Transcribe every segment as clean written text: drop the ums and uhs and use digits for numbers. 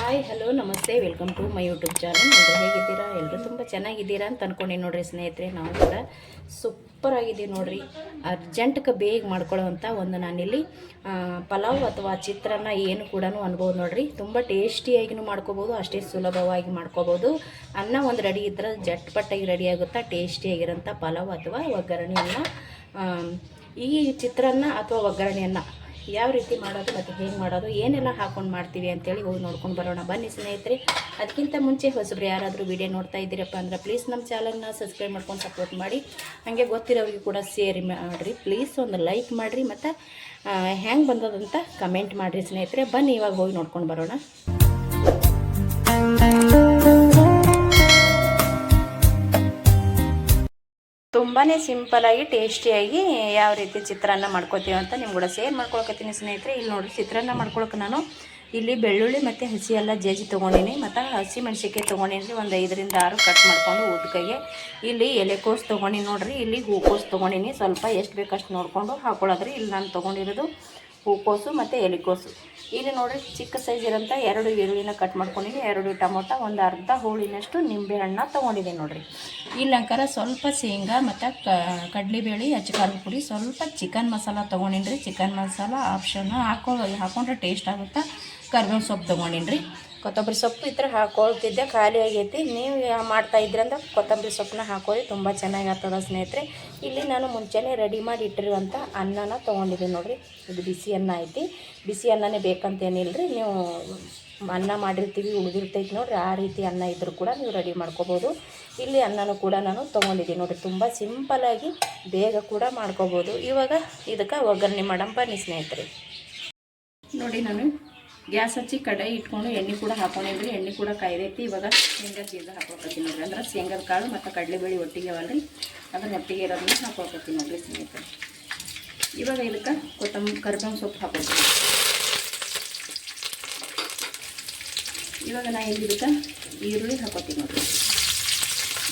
Hi hello ನಮಸ್ತೆ welcome to my YouTube channel. ಎಲ್ಲರೂ ಹೇಗಿದ್ದೀರಾ? ಎಲ್ಲರೂ ತುಂಬ ಚೆನ್ನಾಗಿದ್ದೀರಾ ಅಂತ ಅಂದ್ಕೊಂಡು ನೋಡಿರಿ ಸ್ನೇಹಿತರೆ, ನಾವು ಕೂಡ ಸೂಪರ್ ಆಗಿದ್ದೀವಿ ನೋಡಿರಿ. ಅರ್ಜೆಂಟ್ಗೆ ಬೇಗ ಮಾಡ್ಕೊಳ್ಳೋವಂಥ ಒಂದು ನಾನಿಲ್ಲಿ ಪಲಾವ್ ಅಥವಾ ಚಿತ್ರಾನ್ನ ಏನು ಕೂಡ ಅನ್ಬೋದು ನೋಡಿರಿ. ತುಂಬ ಟೇಸ್ಟಿಯಾಗಿನೂ ಮಾಡ್ಕೋಬೋದು, ಅಷ್ಟೇ ಸುಲಭವಾಗಿ ಮಾಡ್ಕೋಬೋದು. ಅನ್ನ ಒಂದು ರೆಡಿ ಇದ್ರೆ ಜಟ್ಪಟ್ಟಾಗಿ ರೆಡಿ ಆಗುತ್ತಾ ಟೇಸ್ಟಿಯಾಗಿರೋಂಥ ಪಲಾವ್ ಅಥವಾ ಒಗ್ಗರಣೆಯನ್ನ. ಈ ಚಿತ್ರಾನ್ನ ಅಥವಾ ಒಗ್ಗರಣೆಯನ್ನು ಯಾವ ರೀತಿ ಮಾಡೋದು ಮತ್ತು ಹೇಗೆ ಮಾಡೋದು, ಏನೆಲ್ಲ ಹಾಕ್ಕೊಂಡು ಮಾಡ್ತೀವಿ ಅಂತೇಳಿ ಹೋಗಿ ನೋಡ್ಕೊಂಡು ಬರೋಣ ಬನ್ನಿ ಸ್ನೇಹಿತರೆ. ಅದಕ್ಕಿಂತ ಮುಂಚೆ ಹೊಸಬ್ರು ಯಾರಾದರೂ ವಿಡಿಯೋ ನೋಡ್ತಾ ಇದ್ದೀರಪ್ಪ ಅಂದ್ರೆ ಪ್ಲೀಸ್ ನಮ್ಮ ಚಾನಲ್ನ ಸಬ್ಸ್ಕ್ರೈಬ್ ಮಾಡ್ಕೊಂಡು ಸಪೋರ್ಟ್ ಮಾಡಿ. ಹಾಗೆ ಗೊತ್ತಿರೋರಿಗೆ ಕೂಡ ಶೇರ್ ಮಾಡಿರಿ, ಪ್ಲೀಸ್ ಒಂದು ಲೈಕ್ ಮಾಡಿರಿ ಮತ್ತು ಹೆಂಗೆ ಬಂದದಂತ ಕಮೆಂಟ್ ಮಾಡಿರಿ ಸ್ನೇಹಿತರೆ. ಬನ್ನಿ ಇವಾಗ ಹೋಗಿ ನೋಡ್ಕೊಂಡು ಬರೋಣ. ತುಂಬಾ ಸಿಂಪಲಾಗಿ ಟೇಸ್ಟಿಯಾಗಿ ಯಾವ ರೀತಿ ಚಿತ್ರಾನ್ನ ಮಾಡ್ಕೋತೀವಿ ಅಂತ ನಿಮ್ಗೆ ಕೂಡ ಶೇರ್ ಮಾಡ್ಕೊಳಕತ್ತೀನಿ ಸ್ನೇಹಿತರೆ. ಇಲ್ಲಿ ನೋಡಿ, ಚಿತ್ರಾನ್ನ ಮಾಡ್ಕೊಳಕ್ಕೆ ನಾನು ಇಲ್ಲಿ ಬೆಳ್ಳುಳ್ಳಿ ಮತ್ತು ಹಸಿ ಎಲ್ಲ ಜೇಜಿ ತೊಗೊಂಡಿನಿ ಮತ್ತು ಹಸಿ ಮೆಣಸಿನ್ಕಾಯಿ ತೊಗೊಂಡಿನಿ. ಒಂದು 5 ರಿಂದ 6 ಕಟ್ ಮಾಡ್ಕೊಂಡು ಉದ್ದಕೈಗೆ ಇಲ್ಲಿ ಎಲೆಕೋಸು ತೊಗೊಂಡಿನಿ ನೋಡಿರಿ. ಇಲ್ಲಿ ಹೂಕೋಸು ತೊಗೊಂಡಿನಿ, ಸ್ವಲ್ಪ ಎಷ್ಟು ಬೇಕಷ್ಟು ನೋಡಿಕೊಂಡು ಹಾಕೊಳ್ಳೋದ್ರಿ. ಇಲ್ಲಿ ನಾನು ತೊಗೊಂಡಿರೋದು ಹೂಕೋಸು ಮತ್ತು ಎಲೆಕೋಸು. ಇಲ್ಲಿ ನೋಡಿರಿ, ಚಿಕ್ಕ ಸೈಜ್ ಇರೋಂಥ 2 ಈರುಳ್ಳಿನ ಕಟ್ ಮಾಡ್ಕೊಂಡಿನಿ, 2 ಟೊಮೊಟೊ, ಒಂದು ಅರ್ಧ ಹೋಳಿನಷ್ಟು ನಿಂಬೆಹಣ್ಣು ತೊಗೊಂಡಿದ್ದೀನಿ ನೋಡಿರಿ. ಇಲ್ಲಂಕರ ಸ್ವಲ್ಪ ಶೇಂಗಾ ಮತ್ತು ಕಡಲೆಬೇಳೆ, ಅಚ್ಚಕಾರದ ಪುಡಿ, ಸ್ವಲ್ಪ ಚಿಕನ್ ಮಸಾಲ ತೊಗೊಂಡಿನಿ ರೀ. ಚಿಕನ್ ಮಸಾಲ ಆಪ್ಷನ್ ಹಾಕೊಂಡ್ರೆ ಟೇಸ್ಟ್ ಆಗುತ್ತಾ. ಕರಿಬೇವು ಸೊಪ್ಪು ತೊಗೊಂಡಿನಿ ರೀ. ಕೊತ್ತಂಬರಿ ಸೊಪ್ಪು ಈ ಥರ ಹಾಕೊಳ್ತಿದ್ದೆ, ಖಾಲಿ ಆಗೈತಿ. ನೀವು ಮಾಡ್ತಾ ಇದ್ರಂದ್ರೆ ಕೊತ್ತಂಬರಿ ಸೊಪ್ಪನ್ನ ಹಾಕೋದು ತುಂಬ ಚೆನ್ನಾಗಿ ಆಗ್ತದೆ ಸ್ನೇಹಿತರೆ. ಇಲ್ಲಿ ನಾನು ಮುಂಚೆನೇ ರೆಡಿ ಮಾಡಿ ಇಟ್ಟಿರುವಂಥ ಅನ್ನನ ತೊಗೊಂಡಿದ್ದೀನಿ ನೋಡಿರಿ. ಇದು ಬಿಸಿ ಅನ್ನ ಐತಿ. ಬಿಸಿ ಅನ್ನನೇ ಬೇಕಂತೇನಿಲ್ಲ ರೀ, ನೀವು ಅನ್ನ ಮಾಡಿರ್ತೀವಿ ಉಳಿದಿರ್ತೈತಿ ನೋಡಿರಿ, ಆ ರೀತಿ ಅನ್ನ ಇದ್ದರೂ ಕೂಡ ನೀವು ರೆಡಿ ಮಾಡ್ಕೋಬೋದು. ಇಲ್ಲಿ ಅನ್ನನೂ ಕೂಡ ನಾನು ತೊಗೊಂಡಿದ್ದೀನಿ ನೋಡಿರಿ. ತುಂಬ ಸಿಂಪಲಾಗಿ ಬೇಗ ಕೂಡ ಮಾಡ್ಕೋಬೋದು. ಇವಾಗ ಇದಕ್ಕೆ ಒಗ್ಗರಣೆ ಮಾಡಂಪ ಬನ್ನಿ ಸ್ನೇಹಿತರೆ. ನೋಡಿ, ನಾನು ಗ್ಯಾಸ್ ಹಚ್ಚಿ ಕಡಾಯಿ ಇಟ್ಕೊಂಡು ಎಣ್ಣೆ ಕೂಡ ಹಾಕೊಂಡಿದ್ರಿ. ಎಣ್ಣೆ ಕೂಡ ಕಾಯ್ದೈತಿ. ಇವಾಗ ಶೇಂಗಾ ಜೀರಿಗೆ ಹಾಕೊಳ್ಕತ್ತೀನಿ ನೋಡಿರಿ. ಅಂದ್ರೆ ಶೇಂಗಾದ ಕಾಳು ಮತ್ತು ಕಡಲೆಬೇಳೆ ಒಟ್ಟಿಗೆ ಅವಲ್ರಿ, ಅದನ್ನ ಒಟ್ಟಿಗೆ ಇರೋದನ್ನ ಹಾಕೊಳ್ಕತ್ತೀನಿ ನೋಡಿರಿ ಸ್ನೇಹಿತರೆ. ಇವಾಗ ಇದಕ್ಕೆ ಕರಿಬೇವು ಸೊಪ್ಪು ಹಾಕೊಳ್ತೀನಿ. ಇವಾಗ ನಾ ಇದಕ್ಕೆ ಈರುಳ್ಳಿ ಹಾಕೋತೀನಿ ನೋಡಿರಿ.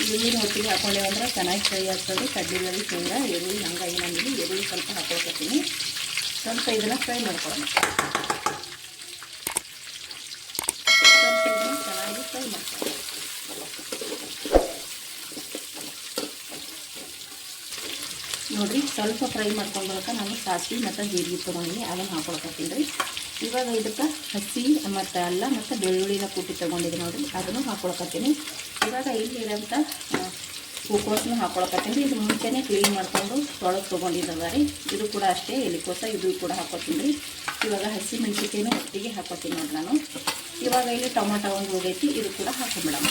ಈರುಳ್ಳಿನ ಒಟ್ಟಿಗೆ ಹಾಕೊಂಡೇವಂದ್ರೆ ಚೆನ್ನಾಗಿ ಫ್ರೈ ಆಗ್ತದೆ. ಕಡಲೆಬೇಳೆ, ಶೇಂಗಾ, ಈರುಳ್ಳಿ ಹಂಗಾಗಿ ನಾನು ಈರುಳ್ಳಿ ಸ್ವಲ್ಪ ಹಾಕೊಳ್ಕತ್ತೀನಿ. ಸ್ವಲ್ಪ ಇದನ್ನು ಫ್ರೈ ಮಾಡ್ಕೊಳ್ಳೋಣ. ನೋಡಿರಿ, ಸ್ವಲ್ಪ ಫ್ರೈ ಮಾಡ್ಕೊಂಡ್ಬಳಕ ನಾನು ಸಾಸಿವೆ ಮತ್ತು ಜೀರಿಗೆ ತೊಗೊಂಡಿನಿ, ಅದನ್ನು ಹಾಕೊಳ್ಕತ್ತೀನಿ ರೀ. ಇವಾಗ ಇದಕ್ಕೆ ಹಸಿ ಮತ್ತು ಅಲ್ಲ ಮತ್ತು ಬೆಳ್ಳುಳ್ಳಿನ ಕುಟ್ಟಿ ತೊಗೊಂಡಿದ್ದೀನಿ ನೋಡಿರಿ, ಅದನ್ನು ಹಾಕೊಳ್ಕತ್ತೀನಿ. ಇವಾಗ ಇಲ್ಲಿರೋಂಥ ಹೂಕೋಸನ್ನು ಹಾಕೊಳ್ಕತ್ತೀನಿ. ಇದು ಮುಂಚೆನೇ ಕ್ಲೀನ್ ಮಾಡಿಕೊಂಡು ತೊಳೆದು ತೊಗೊಂಡಿದ್ದಾವೆ ರೀ. ಇದು ಕೂಡ ಅಷ್ಟೇ ಎಲೆಕೋಸ, ಇದು ಕೂಡ ಹಾಕೋತೀನಿ ರೀ. ಇವಾಗ ಹಸಿ ಮೆಣಸಿನ್ಕಾಯಿನೂ ಒಟ್ಟಿಗೆ ಹಾಕೋತೀನಿ ನೋಡಿ ನಾನು. ಇವಾಗ ಇಲ್ಲಿ ಟೊಮೊಟೊ ಒಂದು ಹೋಗೈತಿ, ಇದು ಕೂಡ ಹಾಕೊಂಡ್ಬಿಡೋಣ.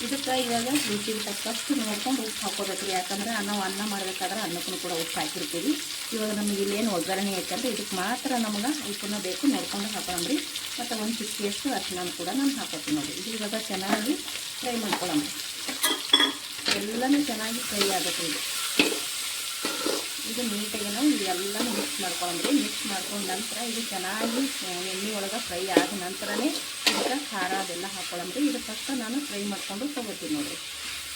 ಇದಕ್ಕೆ ಇವಾಗ ರುಚಿಗೆ ತಕ್ಕಷ್ಟು ನೋಡ್ಕೊಂಡು ಉಪ್ಪು ಹಾಕೋಬೇಕು ರೀ. ಯಾಕಂದರೆ ನಾವು ಅನ್ನ ಮಾಡಬೇಕಾದ್ರೆ ಅನ್ನಕ್ಕೂ ಕೂಡ ಉಪ್ಪು ಹಾಕಿರ್ತೀವಿ. ಇವಾಗ ನಮಗೆ ಇಲ್ಲೇನು ಒಗ್ಗರಣೆ ಐತಂದ್ರೆ ಇದಕ್ಕೆ ಮಾತ್ರ ನಮಗೆ ಉಪ್ಪನ್ನ ಬೇಕು ನೋಡ್ಕೊಂಡು ಹಾಕೋಣ ರೀ. ಮತ್ತು 1 ಚಿಟಿಕೆಯಷ್ಟು ಅರಿಶಿನ ಕೂಡ ನಾನು ಹಾಕೋತೀನಿ ನೋಡಿ. ಇದು ಇವಾಗ ಚೆನ್ನಾಗಿ ಫ್ರೈ ಮಾಡ್ಕೊಳ್ಳೋಣ. ಎಲ್ಲನೂ ಚೆನ್ನಾಗಿ ಫ್ರೈ ಆಗುತ್ತೆ. ಇದು ನೀಟಾಗಿ ನಾವು ಇದೆಲ್ಲನೂ ಮಿಕ್ಸ್ ಮಾಡ್ಕೊಳ್ಳೋಣ. ಮಿಕ್ಸ್ ಮಾಡ್ಕೊಂಡ ನಂತರ ಇದು ಚೆನ್ನಾಗಿ ಎಣ್ಣೆ ಒಳಗೆ ಫ್ರೈ ಆದ ನಂತರನೇ ಇದಕ್ಕೆ ಖಾರ ಅದೆಲ್ಲ ಹಾಕೊಳ್ಳೋಣ. ಇದು ಫಸ್ಟ್ ನಾನು ಫ್ರೈ ಮಾಡ್ಕೊಂಡು ತೊಗೋತೀನಿ ನೋಡಿರಿ.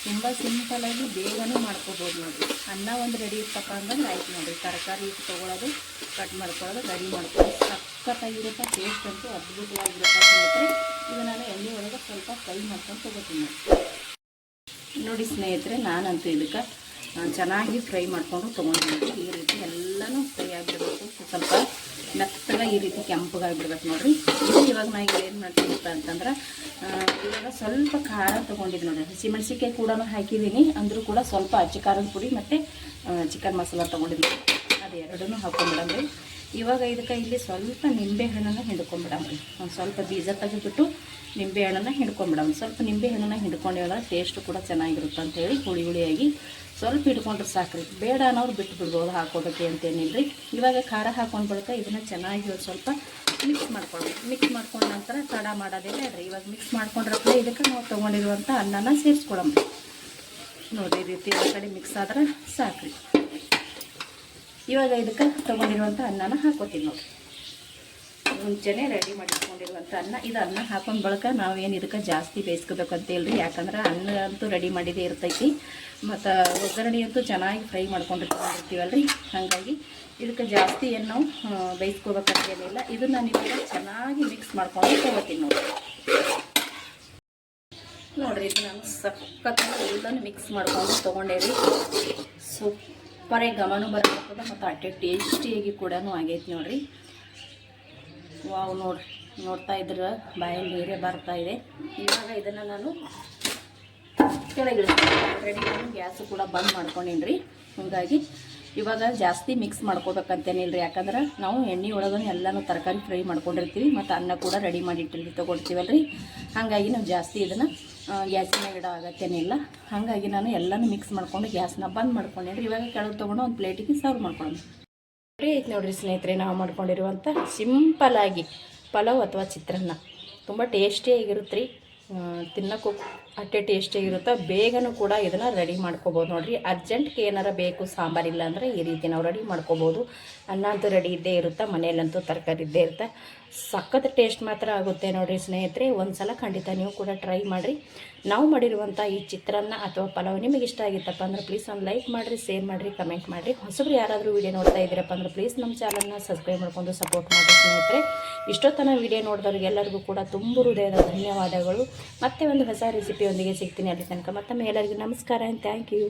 ತುಂಬ ಸಿಂಪಲಾಗಿ ಬೇಗನೂ ಮಾಡ್ಕೋಬೋದು ನೋಡಿರಿ. ಅನ್ನ ಒಂದು ರೆಡಿ ಇತ್ತಪ್ಪ ಅಂದ್ರೆ ಆಯ್ತು ನೋಡಿರಿ. ತರಕಾರಿ ತೊಗೊಳೋದು, ಕಟ್ ಮಾಡ್ಕೊಳ್ಳೋದು, ರೆಡಿ ಮಾಡ್ಕೊಳ್ಳೋದು ಸಖತ್ತಾಗಿರುತ್ತೆ. ಟೇಸ್ಟ್ ಅಂತೂ ಅದ್ಭುತವಾಗಿರುತ್ತೆ ಸ್ನೇಹಿತರೆ. ಇದು ನಾನು ಎಣ್ಣೆ ಒಳಗೆ ಸ್ವಲ್ಪ ಫ್ರೈ ಮಾಡ್ಕೊಂಡು ತೊಗೋತೀನಿ ನೋಡಿ ಸ್ನೇಹಿತರೆ. ನಾನಂತೂ ಇದಕ್ಕೆ ಚೆನ್ನಾಗಿ ಫ್ರೈ ಮಾಡಿಕೊಂಡು ತೊಗೊಂಡಿದ್ದೀನಿ. ಈ ರೀತಿ ಎಲ್ಲನೂ ಫ್ರೈ ಆಗಿಬಿಡಬೇಕು. ಸ್ವಲ್ಪ ಮೆತ್ತಗೆ ಈ ರೀತಿ ಕೆಂಪಗಾಗಿಬಿಡ್ಬೇಕು ನೋಡಿರಿ. ಇದು ಇವಾಗ ನಾನು ಏನು ಮಾಡ್ತೀನಪ್ಪ ಅಂತಂದ್ರೆ ಇವಾಗ ಸ್ವಲ್ಪ ಖಾರ ತೊಗೊಂಡಿದ್ದೀನಿ ನೋಡಿರಿ. ಹಸಿ ಮೆಣಸಿನ್ಕಾಯಿ ಕೂಡ ಹಾಕಿದ್ದೀನಿ, ಅಂದರೂ ಕೂಡ ಸ್ವಲ್ಪ ಅಚ್ಚ ಖಾರದ ಪುಡಿ ಮತ್ತು ಚಿಕನ್ ಮಸಾಲ ತೊಗೊಂಡಿದ್ದೀನಿ, ಅದು ಎರಡನ್ನೂ ಹಾಕೊಂಡ್ಬಿಡಮ್ರಿ. ಇವಾಗ ಇದಕ್ಕೆ ಇಲ್ಲಿ ಸ್ವಲ್ಪ ನಿಂಬೆಹಣ್ಣನ್ನು ಹಿಂಡ್ಕೊಂಡ್ಬಿಡಮ್ರಿ. ಒಂದು ಸ್ವಲ್ಪ ಬೀಜ ತೆಗೆದುಬಿಟ್ಟು ನಿಂಬೆಹಣ್ಣನ್ನು ಹಿಂಡ್ಕೊಂಡ್ಬಿಡಮ್. ಸ್ವಲ್ಪ ನಿಂಬೆಹಣ್ಣನ್ನು ಹಿಂಡ್ಕೊಂಡೇವಂದ್ರೆ ಟೇಸ್ಟ್ ಕೂಡ ಚೆನ್ನಾಗಿರುತ್ತೆ ಅಂಥೇಳಿ ಹುಳಿ ಹುಳಿಯಾಗಿ ಸ್ವಲ್ಪ ಹಿಡ್ಕೊಂಡ್ರೆ ಸಾಕ್ರಿ. ಬೇಡ ಅನ್ನೋರು ಬಿಟ್ಟು ಬಿಡ್ಬೋದು, ಹಾಕೋದಕ್ಕೆ ಅಂತೇನಿಲ್ಲ ರೀ. ಇವಾಗ ಖಾರ ಹಾಕೊಂಡು ಬಳಿಕ ಇದನ್ನು ಚೆನ್ನಾಗಿ ಒಂದು ಸ್ವಲ್ಪ ಮಿಕ್ಸ್ ಮಾಡ್ಕೊಳ್ಳೋದು. ಮಿಕ್ಸ್ ಮಾಡ್ಕೊಂಡ ನಂತರ ತಡ ಮಾಡೋದಿಲ್ಲ ರೀ. ಇವಾಗ ಮಿಕ್ಸ್ ಮಾಡ್ಕೊಂಡ್ರಪ್ಪ ಇದಕ್ಕೆ ನಾವು ತೊಗೊಂಡಿರುವಂಥ ಅನ್ನನ ಸೇರಿಸ್ಕೊಳಮ್ರಿ ನೋಡಿರಿ. ಈ ರೀತಿ ಒಂದು ಕಡೆ ಮಿಕ್ಸ್ ಆದ್ರೆ ಸಾಕ್ರಿ. ಇವಾಗ ಇದಕ್ಕೆ ತೊಗೊಂಡಿರುವಂಥ ಅನ್ನನ ಹಾಕೋತೀನಿ ನೋಡಿರಿ. ಮುಂಚೆನೇ ರೆಡಿ ಮಾಡಿಟ್ಕೊಂಡಿರುವಂಥ ಅನ್ನ. ಇದು ಅನ್ನ ಹಾಕೊಂಡು ಬಳಿಕ ನಾವೇನು ಇದಕ್ಕೆ ಜಾಸ್ತಿ ಬೇಯಿಸ್ಕೋಬೇಕಂತೇಳಿ, ಯಾಕಂದ್ರೆ ಅನ್ನ ಅಂತೂ ರೆಡಿ ಮಾಡಿದೇ ಇರ್ತೈತಿ, ಮತ್ತು ಒಗ್ಗರಣೆ ಅಂತೂ ಚೆನ್ನಾಗಿ ಫ್ರೈ ಮಾಡ್ಕೊಂಡಿರ್ತೀವಲ್ರಿ. ಹಾಗಾಗಿ ಇದಕ್ಕೆ ಜಾಸ್ತಿ ಏನು ನಾವು ಬೇಯಿಸ್ಕೋಬೇಕಂತೇನಿಲ್ಲ. ಇದನ್ನು ನಿಮಗೆ ಚೆನ್ನಾಗಿ ಮಿಕ್ಸ್ ಮಾಡ್ಕೊಂಡು ತೊಗೋತೀನಿ ನೋಡಿರಿ. ಇದು ನಾನು ಸಖತ್ತಾಗಿ ಎಲ್ಲನೂ ಮಿಕ್ಸ್ ಮಾಡ್ಕೊಂಡು ತೊಗೊಂಡೇರಿ. ಸೂಪರಾಗಿ ಗಮನ ಬರ್ತದೆ ಮತ್ತು ಅಟ್ಟೆ ಟೇಸ್ಟಿಯಾಗಿ ಕೂಡ ಆಗೈತೆ ನೋಡಿರಿ. ವಾವ್, ನೋಡಿರಿ, ನೋಡ್ತಾ ಇದ್ರೆ ಬಾಯಲ್ಲಿ ನೀರೇ ಬರ್ತಾಯಿದೆ. ಇವಾಗ ಇದನ್ನು ನಾನು ಕೆಳಗೆ ರೆಡಿ ಮಾಡಿ ಗ್ಯಾಸು ಕೂಡ ಬಂದ್ ಮಾಡ್ಕೊಂಡೀನಿ ರೀ. ಹೀಗಾಗಿ ಇವಾಗ ಜಾಸ್ತಿ ಮಿಕ್ಸ್ ಮಾಡ್ಕೋಬೇಕಂತೇನಿಲ್ಲ ರೀ, ಯಾಕಂದ್ರೆ ನಾವು ಎಣ್ಣೆ ಒಳಗೂ ಎಲ್ಲನೂ ತರಕಾರಿ ಫ್ರೈ ಮಾಡ್ಕೊಂಡಿರ್ತೀವಿ ಮತ್ತು ಅನ್ನ ಕೂಡ ರೆಡಿ ಮಾಡಿ ತೊಗೊಳ್ತೀವಲ್ಲ ರೀ. ಹಾಗಾಗಿ ನಾವು ಜಾಸ್ತಿ ಇದನ್ನು ಗ್ಯಾಸಿನ ಇಡೋ ಅಗತ್ಯನಿಲ್ಲ. ಹಾಗಾಗಿ ನಾನು ಎಲ್ಲನೂ ಮಿಕ್ಸ್ ಮಾಡ್ಕೊಂಡು ಗ್ಯಾಸ್ನ ಬಂದ್ ಮಾಡ್ಕೊಂಡೇನಿ ರೀ. ಇವಾಗ ಕೆಳಗೆ ತೊಗೊಂಡು ಒಂದು ಪ್ಲೇಟಿಗೆ ಸರ್ವ್ ಮಾಡ್ಕೊಂಡು ಐತೆ ನೋಡಿರಿ ಸ್ನೇಹಿತರೆ, ನಾವು ಮಾಡ್ಕೊಂಡಿರುವಂಥ ಸಿಂಪಲ್ಲಾಗಿ ಪಲಾವ್ ಅಥವಾ ಚಿತ್ರಾನ್ನ ತುಂಬ ಟೇಸ್ಟಿಯಾಗಿರುತ್ತೆ ರೀ. ತಿನ್ನೋಕ್ಕೂ ಅಟ್ಟೆ ಟೇಸ್ಟಿಯಾಗಿರುತ್ತೆ. ಬೇಗನೂ ಕೂಡ ಇದನ್ನು ರೆಡಿ ಮಾಡ್ಕೋಬೋದು ನೋಡಿರಿ. ಅರ್ಜೆಂಟ್ಗೆ ಏನಾರ ಬೇಕು ಸಾಂಬಾರಿಲ್ಲ ಅಂದರೆ ಈ ರೀತಿ ನಾವು ರೆಡಿ ಮಾಡ್ಕೋಬೋದು. ಅನ್ನ ಅಂತೂ ರೆಡಿ ಇದ್ದೇ ಇರುತ್ತೆ, ಮನೆಯಲ್ಲಂತೂ ತರಕಾರಿ ಇದ್ದೇ ಇರುತ್ತೆ. ಸಖತ್ ಟೇಸ್ಟ್ ಮಾತ್ರ ಆಗುತ್ತೆ ನೋಡಿರಿ ಸ್ನೇಹಿತರೆ. ಒಂದು ಸಲ ಖಂಡಿತ ನೀವು ಕೂಡ ಟ್ರೈ ಮಾಡಿರಿ. ನಾವು ಮಾಡಿರುವಂಥ ಈ ಚಿತ್ರಾನ್ನ ಅಥವಾ ಪಲಾವ್ ನಿಮಗೆ ಇಷ್ಟ ಆಗಿತ್ತಪ್ಪ ಅಂದ್ರೆ ಪ್ಲೀಸ್ ಒಂದು ಲೈಕ್ ಮಾಡಿರಿ, ಶೇರ್ ಮಾಡಿರಿ, ಕಮೆಂಟ್ ಮಾಡಿರಿ. ಹೊಸಬ್ರು ಯಾರಾದರೂ ವೀಡಿಯೋ ನೋಡ್ತಾ ಇದ್ದೀರಪ್ಪ ಅಂದ್ರೆ ಪ್ಲೀಸ್ ನಮ್ಮ ಚಾನಲ್ನ ಸಬ್ಸ್ಕ್ರೈಬ್ ಮಾಡ್ಕೊಂಡು ಸಪೋರ್ಟ್ ಮಾಡಿರಿ ಸ್ನೇಹಿತರೆ. ಇಷ್ಟೊತ್ತನ ವೀಡಿಯೋ ನೋಡಿದವ್ರಿಗೆಲ್ಲರಿಗೂ ಕೂಡ ತುಂಬ ಹೃದಯದ ಧನ್ಯವಾದಗಳು. ಮತ್ತೆ ಒಂದು ಹೊಸ ರೆಸಿಪಿಯೊಂದಿಗೆ ಸಿಗ್ತೀನಿ. ಅಲ್ಲಿ ತನಕ ಮತ್ತೊಮ್ಮೆ ಎಲ್ಲರಿಗೂ ನಮಸ್ಕಾರ ಆ್ಯಂಡ್ ಥ್ಯಾಂಕ್ ಯು.